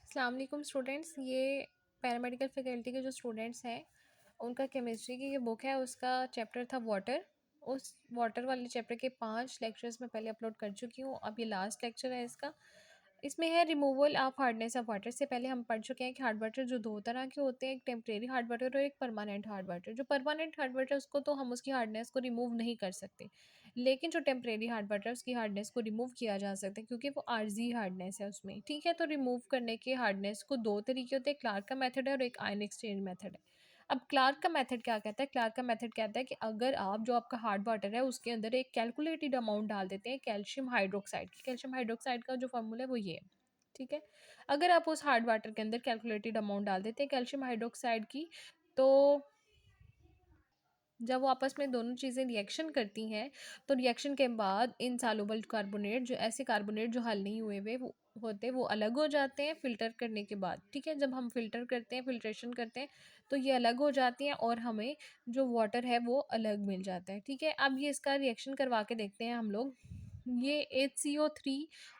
अस्सलाम वालेकुम स्टूडेंट्स। ये पैरामेडिकल फैकल्टी के जो स्टूडेंट्स हैं उनका केमिस्ट्री की ये बुक है, उसका चैप्टर था वाटर। उस वाटर वाले चैप्टर के 5 लेक्चर्स मैं पहले अपलोड कर चुकी हूँ, अब ये लास्ट लेक्चर है इसका। इसमें है removal of hardness of water. से पहले हम पढ़ चुके हैं कि हार्ड वाटर जो दो तरह के होते हैं, एक टेम्परेरी हार्ड वाटर और एक परमानेंट हार्ड वाटर। जो परमानेंट हार्ड वाटर उसको तो हम उसकी हार्डनेस को रिमूव नहीं कर सकते, लेकिन जो टेम्परेरी हार्ड वाटर है उसकी हार्डनेस को रिमूव किया जा सकता है क्योंकि वो आर्जी हार्डनेस है उसमें। ठीक है, तो रिमूव करने के हार्डनेस को दो तरीके होते हैं, क्लार्क का मेथड है और एक आयन एक्सचेंज मेथड है। अब क्लार्क का मेथड क्या कहता है? क्लार्क का मेथड कहता है कि अगर आप जो आपका हार्ड वाटर है उसके अंदर एक कैलकुलेटेड अमाउंट डाल देते हैं कैल्शियम हाइड्रोक्साइड की। कैल्शियम हाइड्रोक्साइड का जो फॉर्मूला है वो ये है। ठीक है, अगर आप उस हार्ड वाटर के अंदर कैलकुलेटेड अमाउंट डाल देते हैं कैल्शियम हाइड्रोक्साइड की, तो जब वो आपस में दोनों चीज़ें रिएक्शन करती हैं, तो रिएक्शन के बाद इनसॉल्युबल कार्बोनेट, जो ऐसे कार्बोनेट जो हल नहीं हुए हुए वो होते, वो अलग हो जाते हैं फ़िल्टर करने के बाद। ठीक है, जब हम फ़िल्टर करते हैं, फ़िल्ट्रेशन करते हैं, तो ये अलग हो जाती हैं और हमें जो वाटर है वो अलग मिल जाता है। ठीक है, अब ये इसका रिएक्शन करवा के देखते हैं हम लोग। ये HCO3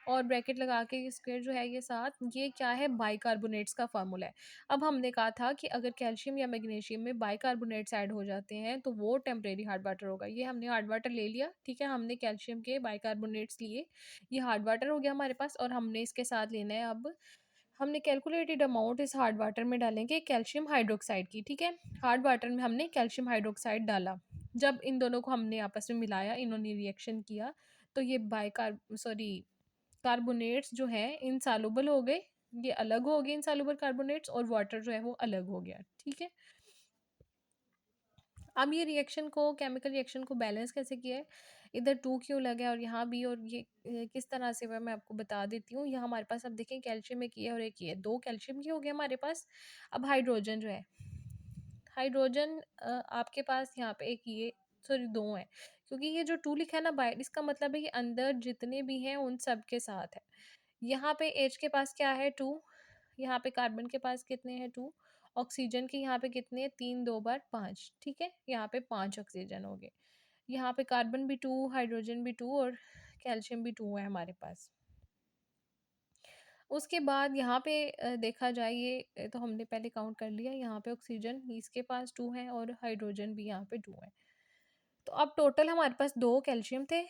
और ब्रैकेट लगा के ये स्क्वायर जो है ये साथ, ये क्या है? बाइकार्बोनेट्स का फार्मूला है। अब हमने कहा था कि अगर कैल्शियम या मैग्नीशियम में बाइकार्बोनेट्स ऐड हो जाते हैं तो वो टेम्परेरी हार्ड वाटर होगा। ये हमने हार्ड वाटर ले लिया। ठीक है, हमने कैल्शियम के बाइकार्बोनेट्स लिए, ये हार्ड वाटर हो गया हमारे पास। और हमने इसके साथ लेना है, अब हमने कैलकुलेटेड अमाउंट इस हार्ड वाटर में डालेंगे कैल्शियम हाइड्रोक्साइड की। ठीक है, हार्ड वाटर में हमने कैल्शियम हाइड्रोक्साइड डाला। जब इन दोनों को हमने आपस में मिलाया, इन्होंने रिएक्शन किया, तो ये कार्बोनेट्स जो हैं इनसॉल्युबल हो गए, ये अलग हो गए इनसॉल्युबल कार्बोनेट्स, और वाटर जो है वो अलग हो गया। ठीक है, अब ये रिएक्शन को, केमिकल रिएक्शन को बैलेंस कैसे किया है? इधर 2 क्यों लगा है और यहाँ भी, और ये किस तरह से हुआ है मैं आपको बता देती हूँ। यहाँ हमारे पास अब देखें कैल्शियम एक ये है और एक ये है, 2 कैल्शियम के हो गए हमारे पास। अब हाइड्रोजन जो है, हाइड्रोजन आपके पास यहाँ पे एक ये, सॉरी 2 हैं, क्योंकि ये जो 2 लिखा है ना बाय, इसका मतलब है कि अंदर जितने भी हैं उन सब के साथ है। यहाँ पे H के पास क्या है? 2। यहाँ पे कार्बन के पास कितने हैं? 2। ऑक्सीजन के यहाँ पे कितने हैं? 3 2 बार 5। ठीक है, यहाँ पे 5 ऑक्सीजन हो गए। यहाँ पे कार्बन भी 2, हाइड्रोजन भी 2 और कैल्शियम भी 2 है हमारे पास। उसके बाद यहाँ पे देखा जाए, ये तो हमने पहले काउंट कर लिया। यहाँ पे ऑक्सीजन इसके पास 2 है और हाइड्रोजन भी यहाँ पे 2 है। तो अब टोटल हमारे पास 2 कैल्शियम थे।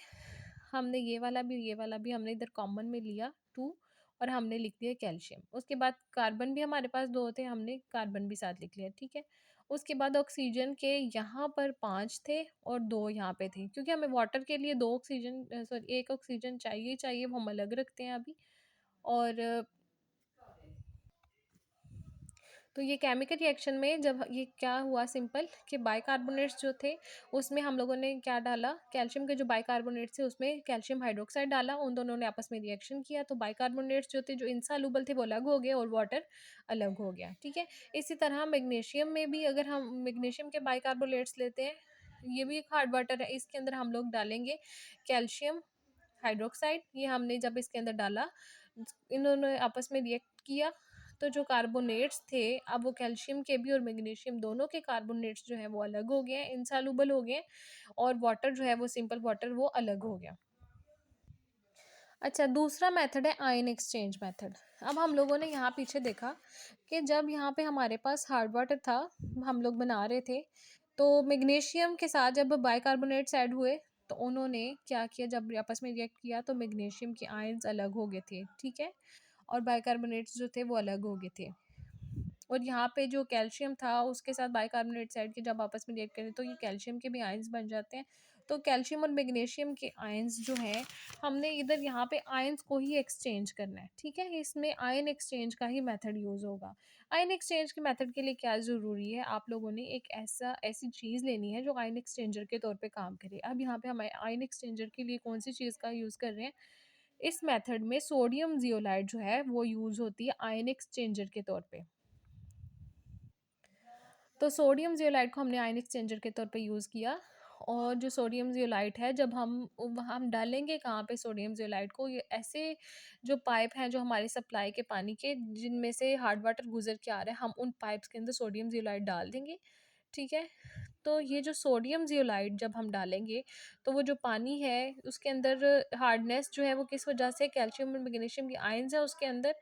हमने ये वाला भी हमने इधर कॉमन में लिया 2, और हमने लिख दिया कैल्शियम। उसके बाद कार्बन भी हमारे पास 2 थे, हमने कार्बन भी साथ लिख लिया। ठीक है, उसके बाद ऑक्सीजन के यहाँ पर 5 थे और 2 यहाँ पे थे, क्योंकि हमें वाटर के लिए 2 ऑक्सीजन, सॉरी 1 ऑक्सीजन चाहिए ही चाहिए, वो हम अलग रखते हैं अभी। और तो ये केमिकल रिएक्शन में जब ये क्या हुआ, सिंपल कि बाइकार्बोनेट्स जो थे उसमें हम लोगों ने क्या डाला, कैल्शियम के जो बाइकार्बोनेट्स थे उसमें कैल्शियम हाइड्रोक्साइड डाला, उन दोनों ने आपस में रिएक्शन किया, तो बाइकार्बोनेट्स जो थे जो इनसॉल्युबल थे वो अलग हो गए और वाटर अलग हो गया। ठीक है, इसी तरह मैग्नीशियम में भी अगर हम मैग्नीशियम के बाइकार्बोनेट्स लेते हैं, ये भी एक हार्ड वाटर है, इसके अंदर हम लोग डालेंगे कैल्शियम हाइड्रोक्साइड। ये हमने जब इसके अंदर डाला, इन्होंने आपस में रिएक्ट किया, तो जो कार्बोनेट्स थे, अब वो कैल्शियम के भी और मैग्नीशियम दोनों के कार्बोनेट्स जो हैं वो अलग हो गए हैं, इनसॉल्युबल हो गए हैं, और वाटर जो है वो सिंपल वाटर वो अलग हो गया। अच्छा, दूसरा मेथड है आयन एक्सचेंज मेथड। अब हम लोगों ने यहाँ पीछे देखा कि जब यहाँ पे हमारे पास हार्ड वाटर था, हम लोग बना रहे थे, तो मैग्नीशियम के साथ जब बाइकार्बोनेट्स ऐड हुए, तो उन्होंने क्या किया, जब आपस में रिएक्ट किया तो मैग्नीशियम के आयन्स अलग हो गए थे। ठीक है, और बाइकार्बोनेट्स जो थे वो अलग हो गए थे। और यहाँ पे जो कैल्शियम था उसके साथ बाइकार्बोनेट साइड के जब आपस में रिएक्ट करें तो ये कैल्शियम के भी आयंस बन जाते हैं। तो कैल्शियम और मैग्नीशियम के आयंस जो हैं, हमने इधर यहाँ पे आयंस को ही एक्सचेंज करना है। ठीक है, इसमें आयन एक्सचेंज का ही मेथड यूज़ होगा। आयन एक्सचेंज के मेथड के लिए क्या ज़रूरी है, आप लोगों ने एक ऐसी चीज़ लेनी है जो आयन एक्सचेंजर के तौर पे काम करे। अब यहाँ पे हम आयन एक्सचेंजर के लिए कौन सी चीज़ का यूज़ कर रहे हैं? इस मेथड में सोडियम जियोलाइट जो है वो यूज़ होती है आयन एक्सचेंजर के तौर पे। तो सोडियम ज़ियोलाइट को हमने आयन एक्सचेंजर के तौर पे यूज़ किया। और जो सोडियम ज़ियोलाइट है, जब हम डालेंगे कहाँ पे सोडियम ज़ियोलाइट को, ये ऐसे जो पाइप हैं जो हमारे सप्लाई के पानी के, जिनमें से हार्ड वाटर गुजर के आ रहा है, हम उन पाइप्स के अंदर सोडियम ज़ियोलाइट डाल देंगे। ठीक है? तो ये जो सोडियम ज़ियोलाइट जब हम डालेंगे, तो वो जो पानी है उसके अंदर हार्डनेस जो है वो किस वजह से, कैल्शियम और मैग्नीशियम की आयन्स है उसके अंदर,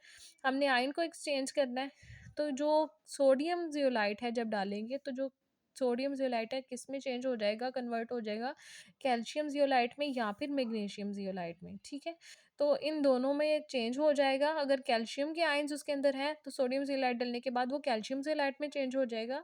हमने आयन को एक्सचेंज करना है। तो जो सोडियम ज़ियोलाइट है जब डालेंगे, तो जो सोडियम ज़ियोलाइट है किस में चेंज हो जाएगा, कन्वर्ट हो जाएगा कैल्शियम ज़ियोलाइट में या फिर मैग्नीशियम ज़ियोलाइट में, ठीक है? तो इन दोनों में चेंज हो जाएगा। अगर कैल्शियम के आयन्स उसके अंदर हैं तो सोडियम ज़ियोलाइट डलने के बाद वो कैल्शियम ज़ियोलाइट में चेंज हो जाएगा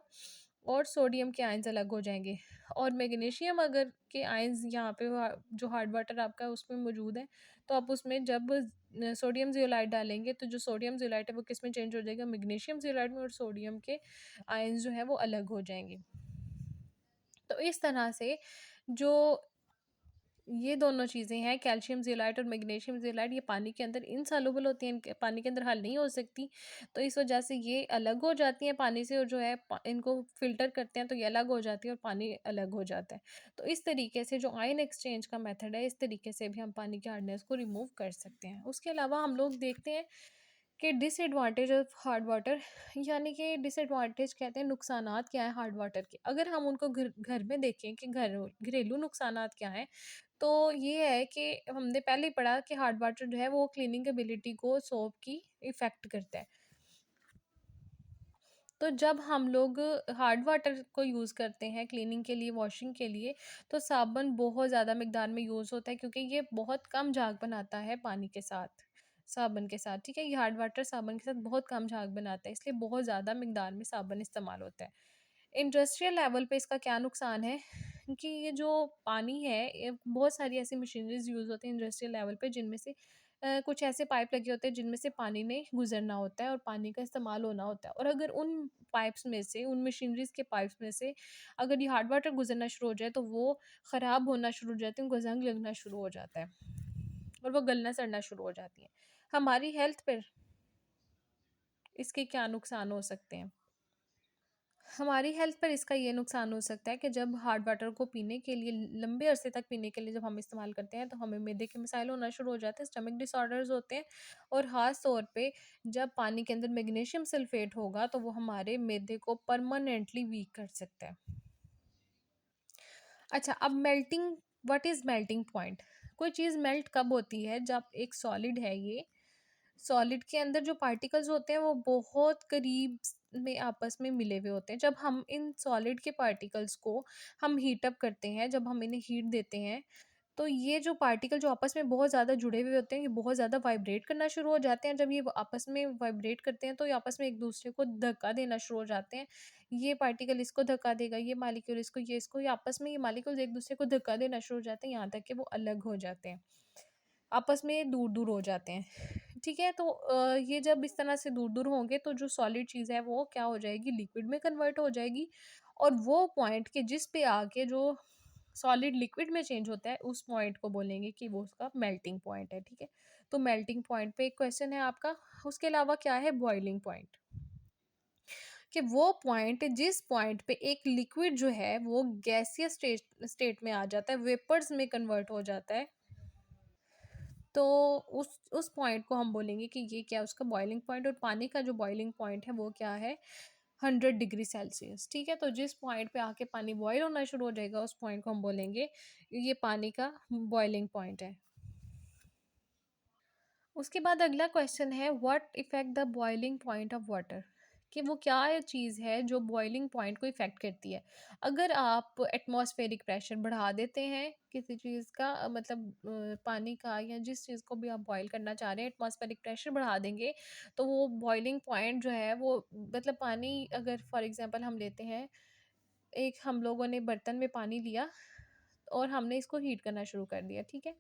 और सोडियम के आयन्स अलग हो जाएँगे। और मैग्नीशियम अगर के आयन्स यहाँ पे जो हार्ड वाटर आपका उसमें मौजूद है, तो आप उसमें जब सोडियम ज़ियोलाइट डालेंगे तो जो सोडियम ज़ियोलाइट है वो किस में चेंज हो जाएगा, मैग्नीशियम ज़ियोलाइट में, और सोडियम के आयन्स जो हैं वो अलग हो जाएँगे। तो इस तरह से जो ये दोनों चीज़ें हैं, कैल्शियम ज़ियोलाइट और मैग्नीशियम ज़ियोलाइट, ये पानी के अंदर इनसॉल्युबल होती हैं, इनके पानी के अंदर हल नहीं हो सकती। तो इस वजह से ये अलग हो जाती हैं पानी से, और जो है इनको फ़िल्टर करते हैं तो ये अलग हो जाती है और पानी अलग हो जाता है। तो इस तरीके से जो आयन एक्सचेंज का मेथड है, इस तरीके से भी हम पानी की हार्डनेस को रिमूव कर सकते हैं। उसके अलावा हम लोग देखते हैं कि डिसएडवांटेज ऑफ हार्ड वाटर, यानी कि डिसएडवांटेज कहते हैं नुकसानात क्या है हार्ड वाटर के। अगर हम उनको घर घर में देखें कि घरेलू नुकसानात क्या हैं, तो ये है कि हमने पहले ही पढ़ा कि हार्ड वाटर जो है वो क्लीनिंग एबिलिटी को सोप की इफ़ेक्ट करता है। तो जब हम लोग हार्ड वाटर को यूज़ करते हैं क्लीनिंग के लिए, वॉशिंग के लिए, तो साबुन बहुत ज़्यादा मिक़दार में यूज़ होता है, क्योंकि ये बहुत कम झाग बनाता है पानी के साथ, साबुन के साथ, ठीक है? ये हार्ड वाटर साबुन के साथ बहुत कम झाग बनाता है, इसलिए बहुत ज़्यादा मिक़दार में साबुन इस्तेमाल होता है। इंडस्ट्रियल लेवल पे इसका क्या नुकसान है कि ये जो पानी है, ये बहुत सारी ऐसी मशीनरीज़ यूज़ होती हैं इंडस्ट्रियल लेवल पे, जिनमें से कुछ ऐसे पाइप लगे होते हैं जिनमें से पानी ने गुज़रना होता है और पानी का इस्तेमाल होना होता है, और अगर उन पाइप्स में से, उन मशीनरीज़ के पाइप्स में से अगर ये हार्ड वाटर गुज़रना शुरू हो जाए, तो वो ख़राब होना शुरू हो जाते हैं, उनको ज़ंग लगना शुरू हो जाता है और वो गलना-सड़ना शुरू हो जाती हैं। हमारी हेल्थ पर इसके क्या नुकसान हो सकते हैं? हमारी हेल्थ पर इसका ये नुकसान हो सकता है कि जब हार्ड वाटर को पीने के लिए, लंबे अरसे तक पीने के लिए जब हम इस्तेमाल करते हैं, तो हमें मैदे के मसाइल होना शुरू हो जाते हैं, स्टमक डिसऑर्डर्स होते हैं, और ख़ास तौर पे जब पानी के अंदर मैग्नीशियम सल्फेट होगा तो वो हमारे मैदे को परमानेंटली वीक कर सकता है। अच्छा, अब melting, what is melting point? कोई चीज़ मेल्ट कब होती है? जब एक सॉलिड है ये, सॉलिड के अंदर जो पार्टिकल्स होते हैं वो बहुत करीब में आपस में मिले हुए होते हैं। जब हम इन सॉलिड के पार्टिकल्स को हम हीट अप करते हैं, जब हम इन्हें हीट देते हैं, तो ये जो पार्टिकल जो आपस में बहुत ज़्यादा जुड़े हुए होते हैं, ये बहुत ज़्यादा वाइब्रेट करना शुरू हो जाते हैं। जब ये आपस में वाइब्रेट करते हैं, तो ये आपस में एक दूसरे को धक्का देना शुरू हो जाते हैं। ये पार्टिकल इसको धक्का देगा, ये मालिक्यूल इसको, ये इसको, ये आपस में ये मालिक्यूल्स एक दूसरे को धक्का देना शुरू हो जाते हैं, यहाँ तक कि वो अलग हो जाते हैं। आपस में दूर-दूर हो जाते हैं। ठीक है? तो ये जब इस तरह से दूर-दूर होंगे, तो जो सॉलिड चीज़ है वो क्या हो जाएगी, लिक्विड में कन्वर्ट हो जाएगी, और वो पॉइंट के जिस पे आके जो सॉलिड लिक्विड में चेंज होता है, उस पॉइंट को बोलेंगे कि वो उसका मेल्टिंग पॉइंट है, ठीक है? तो मेल्टिंग पॉइंट पे एक क्वेश्चन है आपका। उसके अलावा क्या है, बॉइलिंग पॉइंट, कि वो पॉइंट जिस पॉइंट पे एक लिक्विड जो है वो गैसियस स्टेट स्टेट में आ जाता है, वेपर्स में कन्वर्ट हो जाता है, तो उस पॉइंट को हम बोलेंगे कि ये क्या है, उसका बॉइलिंग पॉइंट। और पानी का जो बॉइलिंग पॉइंट है वो क्या है, 100 डिग्री सेल्सियस, ठीक है? तो जिस पॉइंट पे आके पानी बॉयल होना शुरू हो जाएगा, उस पॉइंट को हम बोलेंगे ये पानी का बॉइलिंग पॉइंट है। उसके बाद अगला क्वेश्चन है, what effect the boiling point of water, कि वो क्या चीज़ है जो बॉइलिंग पॉइंट को इफ़ेक्ट करती है। अगर आप एटमॉस्फेरिक प्रेशर बढ़ा देते हैं किसी चीज़ का, मतलब पानी का या जिस चीज़ को भी आप बॉयल करना चाह रहे हैं, एटमॉस्फेरिक प्रेशर बढ़ा देंगे, तो वो बॉइलिंग पॉइंट जो है वो, मतलब पानी अगर फॉर एग्जांपल हम लेते हैं, एक हम लोगों ने बर्तन में पानी लिया और हमने इसको हीट करना शुरू कर दिया, ठीक है?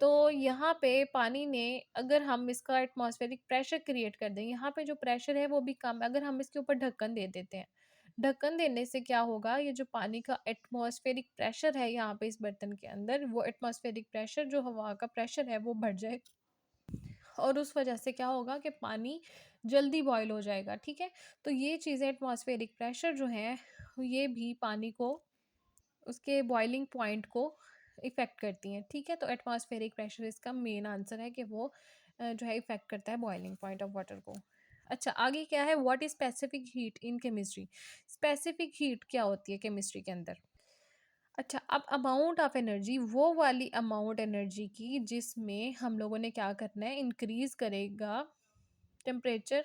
तो यहाँ पे पानी ने, अगर हम इसका एटमॉस्फेरिक प्रेशर क्रिएट कर दें, यहाँ पे जो प्रेशर है वो भी कम है, अगर हम इसके ऊपर ढक्कन दे देते हैं, ढक्कन देने से क्या होगा, ये जो पानी का एटमॉस्फेरिक प्रेशर है यहाँ पे इस बर्तन के अंदर, वो एटमॉस्फेरिक प्रेशर जो हवा का प्रेशर है वो बढ़ जाए, और उस वजह से क्या होगा कि पानी जल्दी बॉयल हो जाएगा, ठीक है? तो ये चीज़ें, एटमॉस्फेरिक प्रेशर जो है, ये भी पानी को, उसके बॉइलिंग पॉइंट को इफ़ेक्ट करती हैं, ठीक है? तो एटमॉस्फेरिक प्रेशर इसका मेन आंसर है कि वो जो है इफ़ेक्ट करता है बॉइलिंग पॉइंट ऑफ वाटर को। अच्छा, आगे क्या है, what is specific heat in chemistry. Specific heat क्या होती है केमिस्ट्री के अंदर। अच्छा, अब अमाउंट ऑफ एनर्जी, वो वाली अमाउंट एनर्जी की जिसमें हम लोगों ने क्या करना है, इंक्रीज करेगा टेम्परेचर।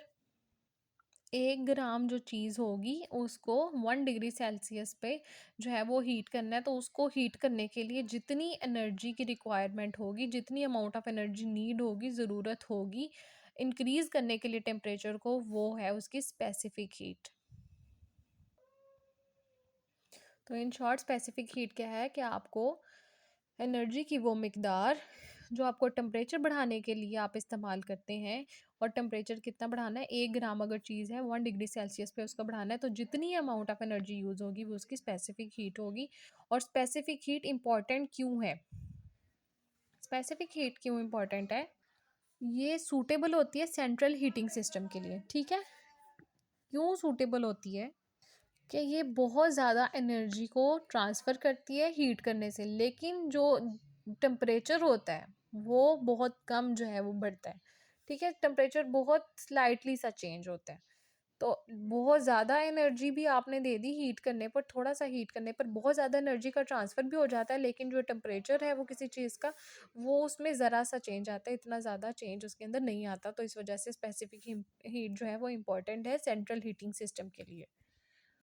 1 ग्राम जो चीज़ होगी उसको 1 डिग्री सेल्सियस पे जो है वो हीट करना है, तो उसको हीट करने के लिए जितनी एनर्जी की रिक्वायरमेंट होगी, जितनी अमाउंट ऑफ एनर्जी नीड होगी, ज़रूरत होगी इंक्रीज करने के लिए टेम्परेचर को, वो है उसकी स्पेसिफिक हीट। तो इन शॉर्ट स्पेसिफिक हीट क्या है कि आपको एनर्जी की वो मिकदार जो आपको टेम्परेचर बढ़ाने के लिए आप इस्तेमाल करते हैं, और टेम्परेचर कितना बढ़ाना है, 1 ग्राम अगर चीज़ है 1 डिग्री सेल्सियस पे उसका बढ़ाना है, तो जितनी अमाउंट ऑफ एनर्जी यूज़ होगी वो उसकी स्पेसिफिक हीट होगी। और स्पेसिफिक हीट इम्पॉर्टेंट क्यों है, स्पेसिफिक हीट क्यों इम्पॉर्टेंट है, ये सूटेबल होती है सेंट्रल हीटिंग सिस्टम के लिए, ठीक है। क्यों सूटेबल होती है कि ये बहुत ज़्यादा एनर्जी को ट्रांसफ़र करती है हीट करने से, लेकिन जो टेम्परेचर होता है वो बहुत कम जो है वो बढ़ता है, ठीक है। टेम्परेचर बहुत स्लाइटली सा चेंज होता है। तो बहुत ज़्यादा एनर्जी भी आपने दे दी हीट करने पर, थोड़ा सा हीट करने पर बहुत ज़्यादा एनर्जी का ट्रांसफ़र भी हो जाता है, लेकिन जो टेम्परेचर है वो किसी चीज़ का, वो उसमें ज़रा सा चेंज आता है, इतना ज़्यादा चेंज उसके अंदर नहीं आता। तो इस वजह से स्पेसिफिक हीट जो है वो इम्पोर्टेंट है सेंट्रल हीटिंग सिस्टम के लिए।